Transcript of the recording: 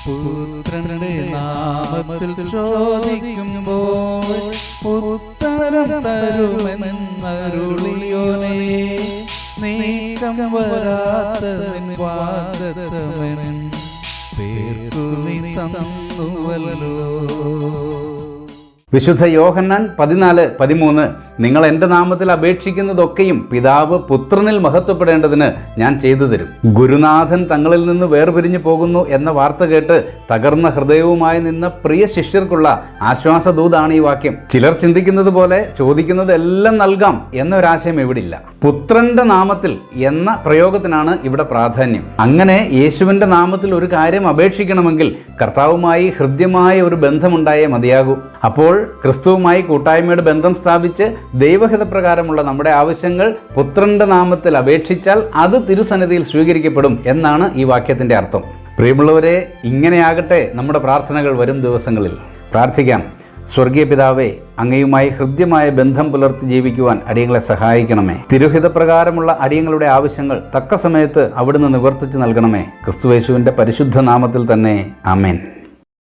പുത്രന്റെ നാമത്തിൽ ചോദിക്കുമ്പോൾ ഉത്തരം തരുമെന്നരുളിയോനേ, നീക്കം വരാത്ത നിൻ വാഗ്ദത്തമൻ പേർക്കു നീ തന്നുവല്ലോ. വിശുദ്ധ യോഹന്നാൻ 14:13 നിങ്ങൾ എൻ്റെ നാമത്തിൽ അപേക്ഷിക്കുന്നതൊക്കെയും പിതാവ് പുത്രനിൽ മഹത്വപ്പെടേണ്ടതിന് ഞാൻ ചെയ്തു തരും. ഗുരുനാഥൻ തങ്ങളിൽ നിന്ന് വേർപിരിഞ്ഞു പോകുന്നു എന്ന വാർത്ത കേട്ട് തകർന്ന ഹൃദയവുമായി നിന്ന പ്രിയ ശിഷ്യർക്കുള്ള ആശ്വാസദൂതാണ് ഈ വാക്യം. ചിലർ ചിന്തിക്കുന്നത് പോലെ ചോദിക്കുന്നത് എല്ലാം നൽകാം എന്നൊരാശയം ഇവിടില്ല. പുത്രന്റെ നാമത്തിൽ എന്ന പ്രയോഗത്തിനാണ് ഇവിടെ പ്രാധാന്യം. അങ്ങനെ യേശുവിൻ്റെ നാമത്തിൽ ഒരു കാര്യം അപേക്ഷിക്കണമെങ്കിൽ കർത്താവുമായി ഹൃദ്യമായ ഒരു ബന്ധമുണ്ടായേ മതിയാകൂ. അപ്പോൾ ക്രിസ്തുവുമായി കൂട്ടായ്മയുടെ ബന്ധം സ്ഥാപിച്ച് ദൈവഹിതപ്രകാരമുള്ള നമ്മുടെ ആവശ്യങ്ങൾ പുത്രന്റെ നാമത്തിൽ അപേക്ഷിച്ചാൽ അത് തിരുസന്നിധിയിൽ സ്വീകരിക്കപ്പെടും എന്നാണ് ഈ വാക്യത്തിൻ്റെ അർത്ഥം. പ്രിയമുള്ളവരെ, ഇങ്ങനെയാകട്ടെ നമ്മുടെ പ്രാർത്ഥനകൾ വരും ദിവസങ്ങളിൽ. പ്രാർത്ഥിക്കാം. സ്വർഗീയ പിതാവേ, അങ്ങയുമായി ഹൃദ്യമായ ബന്ധം പുലർത്തി ജീവിക്കുവാൻ അടിയങ്ങളെ സഹായിക്കണമേ. തിരുഹിതപ്രകാരമുള്ള അടിയങ്ങളുടെ ആവശ്യങ്ങൾ തക്ക സമയത്ത് അവിടുന്ന് നിവർത്തിച്ച് നൽകണമേ. ക്രിസ്തുയേശുവിൻ്റെ പരിശുദ്ധ നാമത്തിൽ തന്നെ. ആമേൻ.